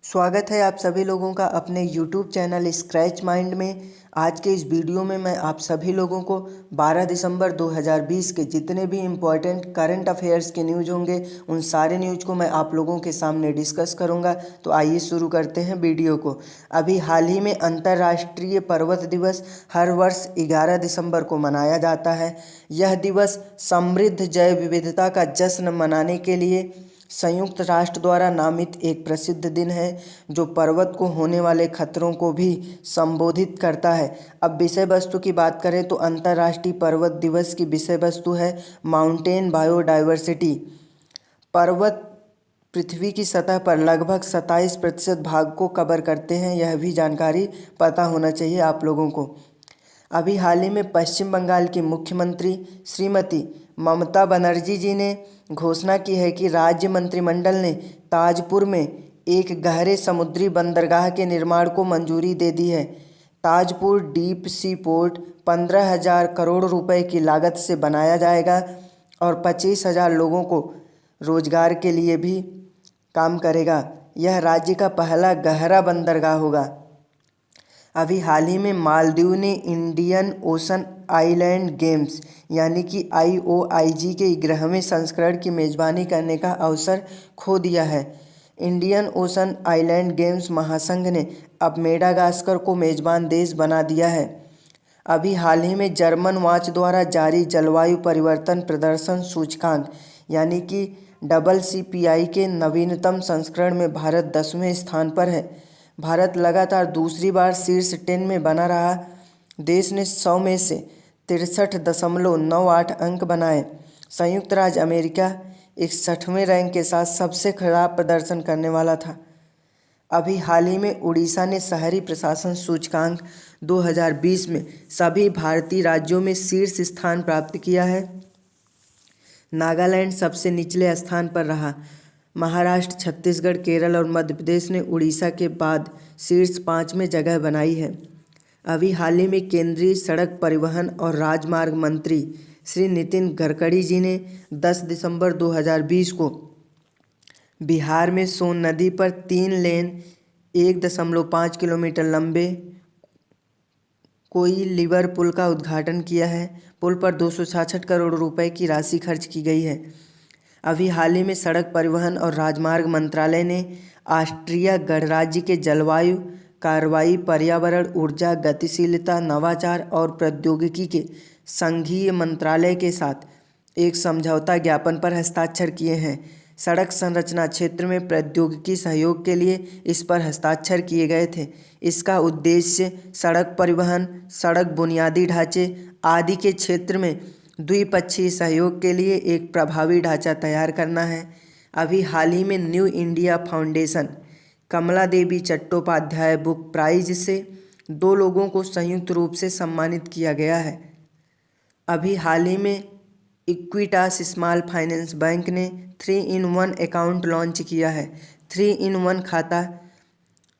स्वागत है आप सभी लोगों का अपने YouTube चैनल स्क्रैच माइंड में। आज के इस वीडियो में मैं आप सभी लोगों को 12 दिसंबर 2020 के जितने भी इम्पोर्टेंट करंट अफेयर्स के न्यूज़ होंगे उन सारे न्यूज़ को मैं आप लोगों के सामने डिस्कस करूंगा। तो आइए शुरू करते हैं वीडियो को। अभी हाल ही में अंतर्राष्ट्रीय पर्वत दिवस हर वर्ष 11 दिसंबर को मनाया जाता है। यह दिवस समृद्ध जैव विविधता का जश्न मनाने के लिए संयुक्त राष्ट्र द्वारा नामित एक प्रसिद्ध दिन है जो पर्वत को होने वाले खतरों को भी संबोधित करता है। अब विषय वस्तु की बात करें तो अंतर्राष्ट्रीय पर्वत दिवस की विषय वस्तु है माउंटेन बायोडाइवर्सिटी। पर्वत पृथ्वी की सतह पर लगभग 27% भाग को कवर करते हैं, यह भी जानकारी पता होना चाहिए आप लोगों को। अभी हाल ही में पश्चिम बंगाल की मुख्यमंत्री श्रीमती ममता बनर्जी जी ने घोषणा की है कि राज्य मंत्रिमंडल ने ताजपुर में एक गहरे समुद्री बंदरगाह के निर्माण को मंजूरी दे दी है। Tajpur deep sea port 15,000 crore रुपए की लागत से बनाया जाएगा और 25,000 लोगों को रोजगार के लिए भी काम करेगा। यह राज्य का पहला गहरा बंदरगाह होगा। अभी हाल ही में मालदीव ने इंडियन ओशन आइलैंड गेम्स यानी कि IOIG के 11वें संस्करण की मेज़बानी करने का अवसर खो दिया है। इंडियन ओशन आइलैंड गेम्स महासंघ ने अब मेडागास्कर को मेज़बान देश बना दिया है। अभी हाल ही में जर्मन वॉच द्वारा जारी जलवायु परिवर्तन प्रदर्शन सूचकांक यानी कि CCPI के नवीनतम संस्करण में भारत 10वें स्थान पर है। भारत लगातार दूसरी बार शीर्ष 10 में बना रहा। देश ने 100 में से 63.98 अंक बनाए। संयुक्त राज्य अमेरिका 61वें रैंक के साथ सबसे खराब प्रदर्शन करने वाला था। अभी हाल ही में उड़ीसा ने शहरी प्रशासन सूचकांक 2020 में सभी भारतीय राज्यों में शीर्ष स्थान प्राप्त किया है। नागालैंड सबसे निचले स्थान पर रहा। महाराष्ट्र, छत्तीसगढ़, केरल और मध्य प्रदेश ने उड़ीसा के बाद शीर्ष 5 में जगह बनाई है। अभी हाल ही में केंद्रीय सड़क परिवहन और राजमार्ग मंत्री श्री नितिन गडकरी जी ने 10 दिसंबर 2020 को बिहार में सोन नदी पर 3 लेन 1.5 किलोमीटर लंबे कोई लिवर पुल का उद्घाटन किया है। पुल पर 266 करोड़ रुपए की राशि खर्च की गई है। अभी हाल ही में सड़क परिवहन और राजमार्ग मंत्रालय ने ऑस्ट्रिया गणराज्य के जलवायु कार्रवाई, पर्यावरण, ऊर्जा, गतिशीलता, नवाचार और प्रौद्योगिकी के संघीय मंत्रालय के साथ एक समझौता ज्ञापन पर हस्ताक्षर किए हैं। सड़क संरचना क्षेत्र में प्रौद्योगिकी सहयोग के लिए इस पर हस्ताक्षर किए गए थे। इसका उद्देश्य सड़क परिवहन, सड़क बुनियादी ढांचे आदि के क्षेत्र में द्विपक्षीय सहयोग के लिए एक प्रभावी ढांचा तैयार करना है। अभी हाल ही में न्यू इंडिया फाउंडेशन कमला देवी चट्टोपाध्याय बुक प्राइज से 2 लोगों को संयुक्त रूप से सम्मानित किया गया है। अभी हाल ही में इक्विटास स्मॉल फाइनेंस बैंक ने 3-in-1 अकाउंट लॉन्च किया है। 3-in-1 खाता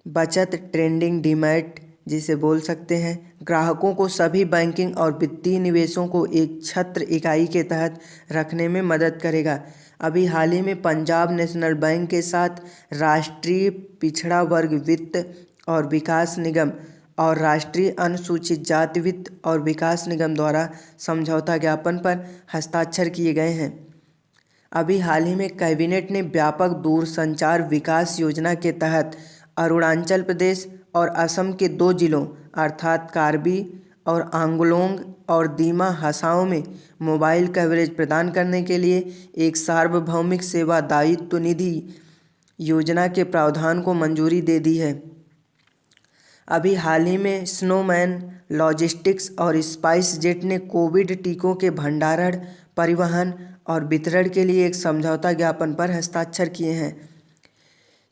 बचत, ट्रेडिंग, डीमैट जिसे बोल सकते हैं, ग्राहकों को सभी बैंकिंग और वित्तीय निवेशों को एक छत्र इकाई के तहत रखने में मदद करेगा। अभी हाल ही में पंजाब नेशनल बैंक के साथ राष्ट्रीय पिछड़ा वर्ग वित्त और विकास निगम और राष्ट्रीय अनुसूचित जाति वित्त और विकास निगम द्वारा समझौता ज्ञापन पर हस्ताक्षर किए गए हैं। अभी हाल ही में कैबिनेट ने व्यापक दूरसंचार विकास योजना के तहत अरुणाचल प्रदेश और असम के 2 जिलों अर्थात कार्बी और आंगलोंग और दीमा हसाओं में मोबाइल कवरेज प्रदान करने के लिए एक सार्वभौमिक सेवा दायित्व निधि योजना के प्रावधान को मंजूरी दे दी है। अभी हाल ही में स्नोमैन लॉजिस्टिक्स और स्पाइस जेट ने कोविड टीकों के भंडारण, परिवहन और वितरण के लिए एक समझौता ज्ञापन पर हस्ताक्षर किए हैं।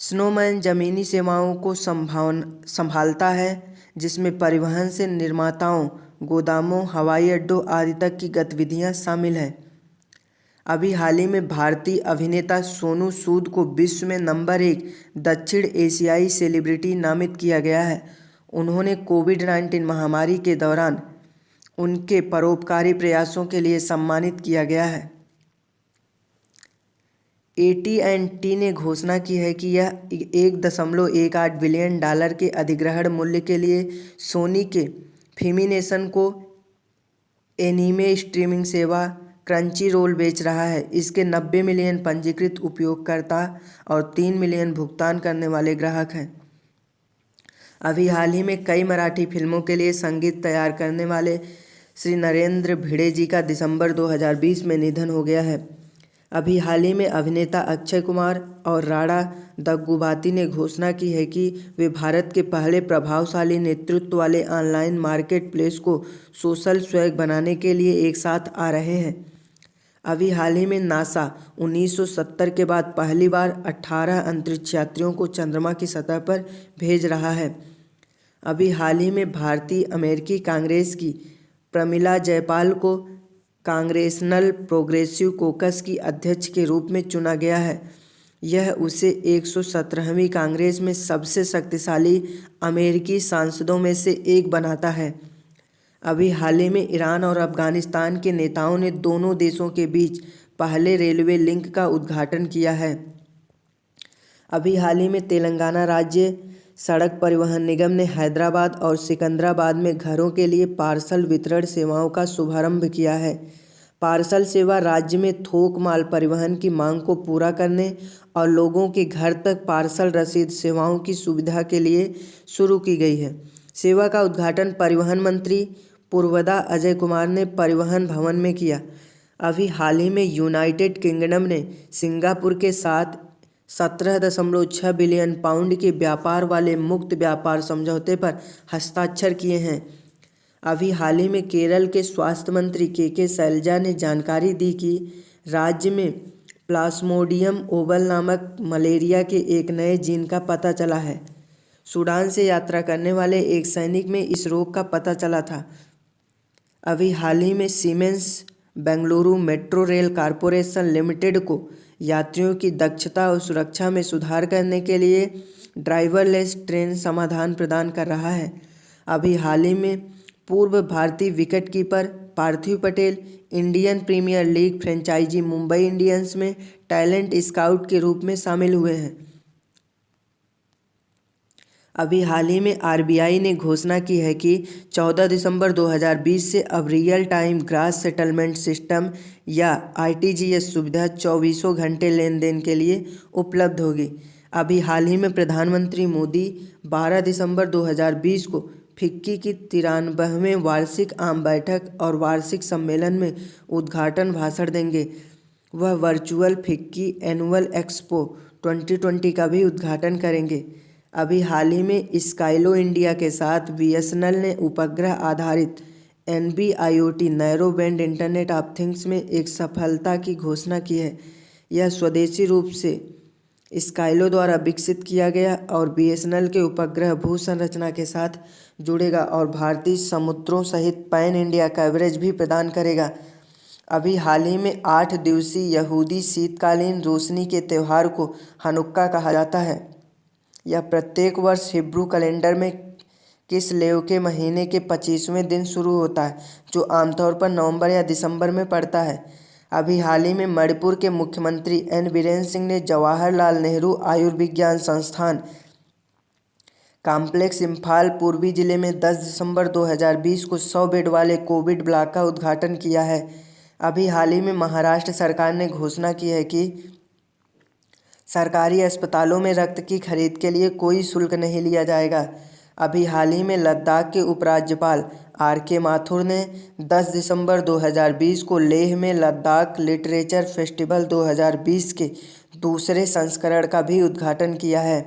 स्नोमैन जमीनी सेवाओं को संभालता है जिसमें परिवहन से निर्माताओं, गोदामों, हवाई अड्डों आदि तक की गतिविधियां शामिल हैं। अभी हाल ही में भारतीय अभिनेता सोनू सूद को विश्व में नंबर 1 दक्षिण एशियाई सेलिब्रिटी नामित किया गया है। उन्होंने कोविड-19 महामारी के दौरान उनके परोपकारी प्रयासों के लिए सम्मानित किया गया है। AT&T ने घोषणा की है कि यह $1.18 बिलियन के अधिग्रहण मूल्य के लिए सोनी के फिमिनेशन को एनीमे स्ट्रीमिंग सेवा क्रंचीरोल बेच रहा है। इसके 90 मिलियन पंजीकृत उपयोगकर्ता और 3 मिलियन भुगतान करने वाले ग्राहक हैं। अभी हाल ही में कई मराठी फिल्मों के लिए संगीत तैयार करने वाले श्री नरेंद्र भिड़े जी का दिसंबर 2020 में निधन हो गया है। अभी हाल ही में अभिनेता अक्षय कुमार और राणा दग्गुबाती ने घोषणा की है कि वे भारत के पहले प्रभावशाली नेतृत्व वाले ऑनलाइन मार्केट प्लेस को सोशल स्वैग बनाने के लिए एक साथ आ रहे हैं। अभी हाल ही में नासा 1970 के बाद पहली बार 18 अंतरिक्ष यात्रियों को चंद्रमा की सतह पर भेज रहा है। अभी हाल ही में भारतीय अमेरिकी कांग्रेस की प्रमिला जयपाल को कांग्रेसनल प्रोग्रेसिव कोकस की अध्यक्ष के रूप में चुना गया है। यह उसे 117वीं कांग्रेस में सबसे शक्तिशाली अमेरिकी सांसदों में से एक बनाता है। अभी हाल ही में ईरान और अफगानिस्तान के नेताओं ने दोनों देशों के बीच पहले रेलवे लिंक का उद्घाटन किया है। अभी हाल ही में तेलंगाना राज्य सड़क परिवहन निगम ने हैदराबाद और सिकंदराबाद में घरों के लिए पार्सल वितरण सेवाओं का शुभारंभ किया है। पार्सल सेवा राज्य में थोक माल परिवहन की मांग को पूरा करने और लोगों के घर तक पार्सल रसीद सेवाओं की सुविधा के लिए शुरू की गई है। सेवा का उद्घाटन परिवहन मंत्री पूर्वदा अजय कुमार ने परिवहन भवन में किया। अभी हाल ही में यूनाइटेड किंगडम ने सिंगापुर के साथ 17.6 बिलियन पाउंड के व्यापार वाले मुक्त व्यापार समझौते पर हस्ताक्षर किए हैं। अभी हाल ही में केरल के स्वास्थ्य मंत्री के शैलजा ने जानकारी दी कि राज्य में प्लाज्मोडियम ओवल नामक मलेरिया के एक नए जीन का पता चला है। सूडान से यात्रा करने वाले एक सैनिक में इस रोग का पता चला था। अभी हाल ही में siemens Bengaluru metro rail corporation limited को यात्रियों की दक्षता और सुरक्षा में सुधार करने के लिए ड्राइवरलेस ट्रेन समाधान प्रदान कर रहा है। अभी हाल ही में पूर्व भारतीय wicketkeeper Parthiv Patel Indian Premier League franchise Mumbai Indians में टैलेंट स्काउट के रूप में शामिल हुए हैं। अभी हाल ही में RBI ने घोषणा की है कि 14 दिसंबर 2020 से अब real time gross settlement system या RTGS सुविधा 24 घंटे लेन देन के लिए उपलब्ध होगी। अभी हाल ही में प्रधानमंत्री मोदी 12 दिसंबर 2020 को फिक्की की 93वें वार्षिक आम बैठक और वार्षिक सम्मेलन में उद्घाटन भाषण देंगे। वह वर्चुअल फिक्की एनुअल एक्सपो 2020 का भी उद्घाटन करेंगे। अभी हाल ही में स्काइलो इंडिया के साथ BSNL ने उपग्रह आधारित NB-IoT narrow band internet of things में एक सफलता की घोषणा की है। यह स्वदेशी रूप से स्काइलो द्वारा विकसित किया गया और BSNL के उपग्रह भू संरचना के साथ जुड़ेगा और भारतीय समुद्रों सहित पैन इंडिया कवरेज भी प्रदान करेगा। अभी हाल ही में 8 दिवसीय यहूदी शीतकालीन रोशनी के त्यौहार को हनुक्का कहा जाता है। यह प्रत्येक वर्ष हिब्रू कैलेंडर में किस्लेव के महीने के 25वें दिन शुरू होता है, जो आमतौर पर नवंबर या दिसंबर में पड़ता है। अभी हाल ही में मणिपुर के मुख्यमंत्री N बीरेन सिंह ने जवाहरलाल नेहरू आयुर्विज्ञान संस्थान कॉम्प्लेक्स इम्फाल पूर्वी जिले में 10 दिसंबर 2020 को 100 बेड वाले कोविड ब्लॉक का उद्घाटन किया है। अभी हाल ही में महाराष्ट्र सरकार ने घोषणा की है कि सरकारी अस्पतालों में रक्त की खरीद के लिए कोई शुल्क नहीं लिया जाएगा। अभी हाल ही में लद्दाख के उपराज्यपाल RK माथुर ने 10 दिसंबर 2020 को लेह में लद्दाख लिटरेचर फेस्टिवल 2020 के दूसरे संस्करण का भी उद्घाटन किया है।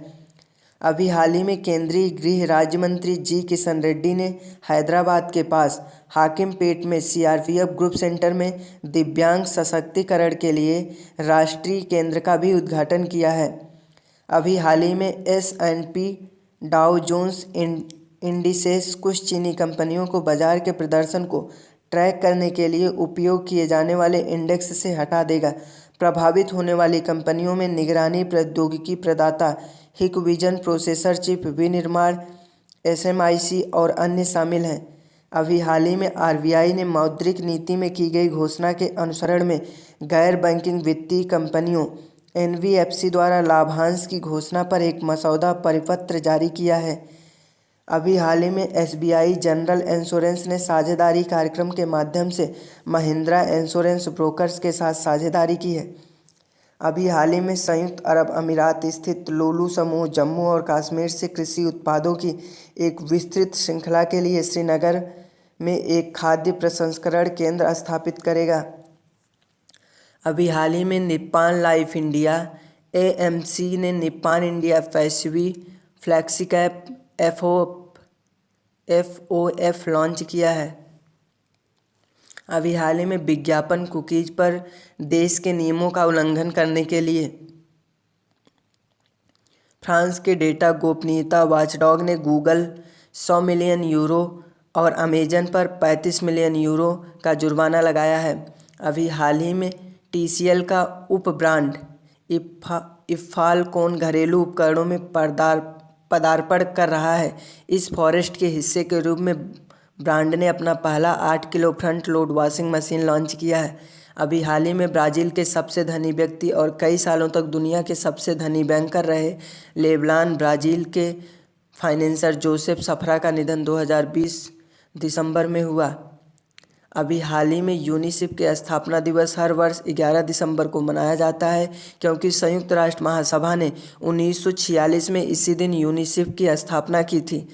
अभी हाल ही में केंद्रीय गृह राज्य मंत्री G किशन रेड्डी ने हैदराबाद के पास हाकिमपेट में CRPF ग्रुप सेंटर में दिव्यांग सशक्तिकरण के लिए राष्ट्रीय केंद्र का भी उद्घाटन किया है। अभी हाल ही में S&P डाउ जोन्स इंडिसेस कुछ चीनी कंपनियों को बाजार के प्रदर्शन को ट्रैक करने के लिए उपयोग किए जाने वाले इंडेक्स से हटा देगा। प्रभावित होने वाली कंपनियों में निगरानी प्रौद्योगिकी प्रदाता हिकविजन प्रोसेसर चिप विनिर्माण SMIC और अन्य शामिल हैं। अभी हाल ही में RBI ने मौद्रिक नीति में की गई घोषणा के अनुसरण में गैर बैंकिंग वित्तीय कंपनियों एनबीएफसी द्वारा लाभांश की घोषणा पर एक मसौदा परिपत्र जारी किया है। अभी हाल ही में एसबीआई जनरल इंश्योरेंस ने साझेदारी कार्यक्रम के माध्यम से महिंद्रा इंश्योरेंस ब्रोकर्स के साथ साझेदारी की है। अभी हाल ही में संयुक्त अरब अमीरात स्थित लुलु समूह जम्मू और कश्मीर से कृषि उत्पादों की एक विस्तृत श्रृंखला के लिए श्रीनगर में एक खाद्य प्रसंस्करण केंद्र स्थापित करेगा। अभी हाल ही में निप्पॉन लाइफ इंडिया एएमसी ने निप्पॉन इंडिया फ्लैक्सीकैप एफओएफ लॉन्च किया है। अभी हाल ही में विज्ञापन कुकीज पर देश के नियमों का उल्लंघन करने के लिए फ्रांस के डेटा गोपनीयता वॉचडॉग ने गूगल 100 मिलियन यूरो और अमेजन पर 35 मिलियन यूरो का जुर्माना लगाया है। अभी हाल ही में टीसीएल का उप ब्रांड इफ़ाल्कोन घरेलू उपकरणों में पदार्पण कर रहा है। इस फॉरेस्ट के हिस्से के रूप में ब्रांड ने अपना पहला 8 kilo front load washing machine launch किया है। अभी हाल ही में ब्राज़ील के सबसे धनी व्यक्ति और कई सालों तक दुनिया के सबसे धनी बैंकर रहे लेबनान ब्राज़ील के फाइनेंसर जोसेफ सफरा का निधन 2020 दिसंबर में हुआ। अभी हाल ही में यूनिसेफ के स्थापना दिवस हर वर्ष 11 दिसंबर को मनाया जाता है, क्योंकि संयुक्त राष्ट्र महासभा ने 1946 में इसी दिन यूनिसेफ की स्थापना की थी।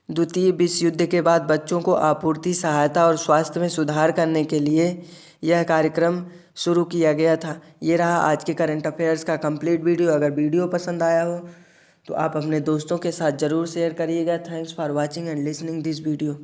द्वितीय विश्व युद्ध के बाद बच्चों को आपूर्ति, सहायता और स्वास्थ्य में सुधार करने के लिए यह कार्यक्रम शुरू किया गया था। ये रहा आज के करंट अफेयर्स का कंप्लीट वीडियो। अगर वीडियो पसंद आया हो तो आप अपने दोस्तों के साथ ज़रूर शेयर करिएगा। Thanks for watching and listening this video.